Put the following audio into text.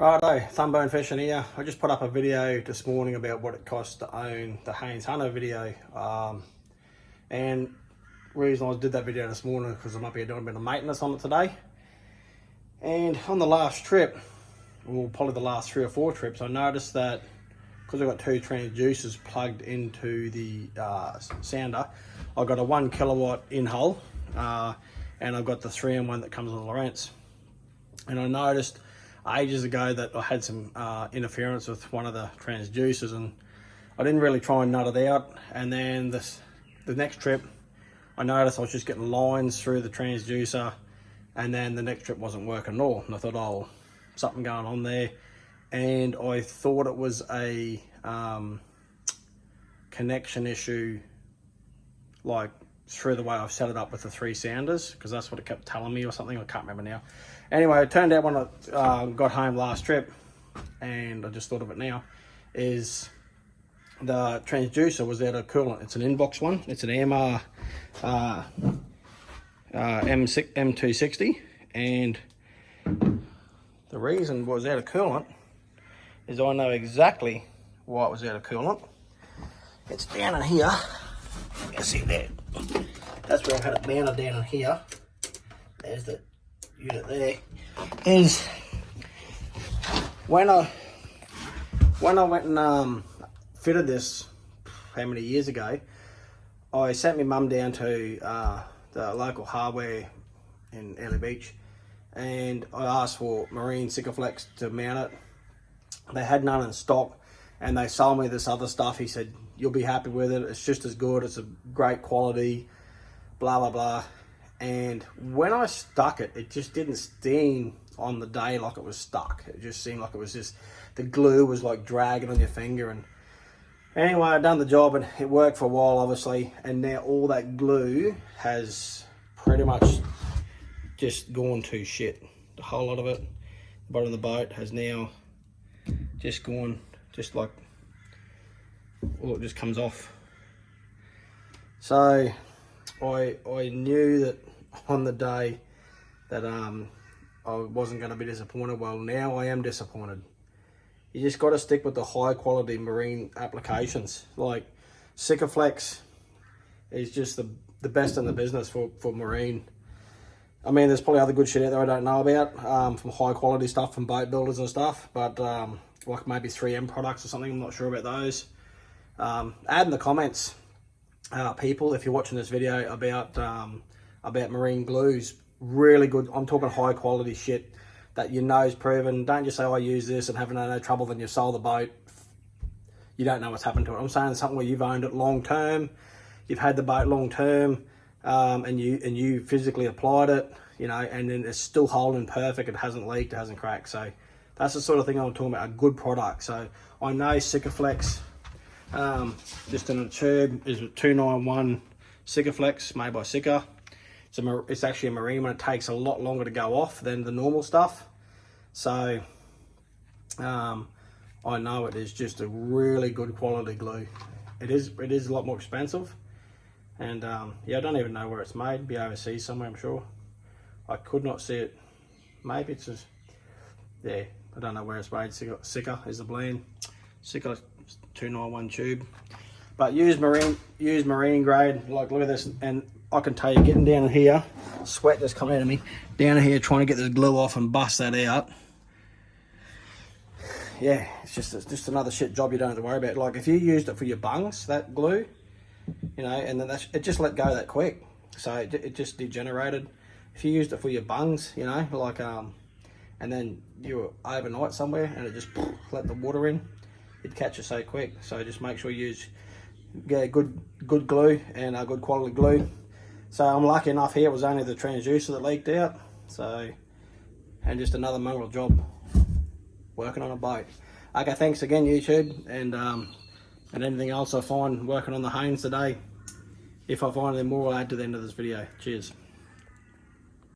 Righto, Thumbone Fishing here. I just put up a video this morning about what it costs to own the Haines Hunter video. And the reason I did that video this morning because I might be doing a bit of maintenance on it today. And on the last trip, well, probably the last 3 or 4 trips, I noticed that because I've got 2 transducers plugged into the sounder, I've got a 1 kilowatt in hole, and I've got the 3-in-1 that comes with the Lowrance. And I noticed ages ago that I had some interference with one of the transducers, and I didn't really try and nut it out. And then the next trip, I noticed I was just getting lines through the transducer, and then the next trip wasn't working at all. And I thought, oh, something going on there. And I thought it was a connection issue, like through the way I've set it up with the 3 sounders, because that's what it kept telling me or something. I can't remember now. Anyway, it turned out when I got home last trip, and I just thought of it now, is the transducer was out of coolant. It's an inbox one. It's an airmar m260, and the reason it was out of coolant is I know exactly why it was out of coolant. It's down in here. You can see that. That's where I've had it mounted, down in here. There's the unit there. Is when I went and fitted this how many years ago, I sent my mum down to the local hardware in Early Beach, and I asked for marine Sikaflex to mount it. They had none in stock, and they sold me this other stuff. He said, you'll be happy with it, it's just as good, it's a great quality, blah blah blah. And when I stuck it, it just didn't steam on the day like it was stuck. It just seemed like it was just, the glue was like dragging on your finger. And anyway, I done the job, and it worked for a while, obviously, and now all that glue has pretty much just gone to shit. The whole lot of it, the bottom of the boat has now just gone, just like, well, it just comes off. So I knew that on the day that I wasn't going to be disappointed. Well, now I am disappointed. You just got to stick with the high quality marine applications. Like Sikaflex is just the best in the business for marine. I mean, there's probably other good shit out there I don't know about, from high quality stuff from boat builders and stuff, but like maybe 3M products or something, I'm not sure about those. Add in the comments, people, if you're watching this video, about marine glues. Really good. I'm talking high quality shit that you know is proven. Don't just say, oh, I use this and having no trouble, then you sold the boat. You don't know what's happened to it. I'm saying something where you've owned it long term, you've had the boat long term, and you physically applied it, you know, and then it's still holding perfect. It hasn't leaked, it hasn't cracked. So that's the sort of thing I'm talking about, a good product. So I know Sikaflex, just in a tube, is a 291 Sikaflex made by Sika. It's actually a marine one. It takes a lot longer to go off than the normal stuff. So I know it is just a really good quality glue. It is a lot more expensive, and yeah, I don't even know where it's made. It'd be overseas somewhere, I'm sure. I could not see it. Maybe it's just, yeah, I don't know where it's made. Sika is the blend. Sika 291 tube. But use marine grade. Like, look at this, and I can tell you, getting down in here, sweat just coming out of me, down in here trying to get this glue off and bust that out. Yeah, it's just another shit job you don't have to worry about. Like, if you used it for your bungs, that glue, you know, and then it just let go that quick, so it just degenerated. If you used it for your bungs, you know, like and then you were overnight somewhere and it just let the water in, it'd catch it so quick. So just make sure you use good glue and good quality glue. So I'm lucky enough here, it was only the transducer that leaked out. So, and just another mongrel job working on a boat. Okay, thanks again, YouTube, and anything else I find working on the Haines today, if I find any more, I'll add to the end of this video. Cheers.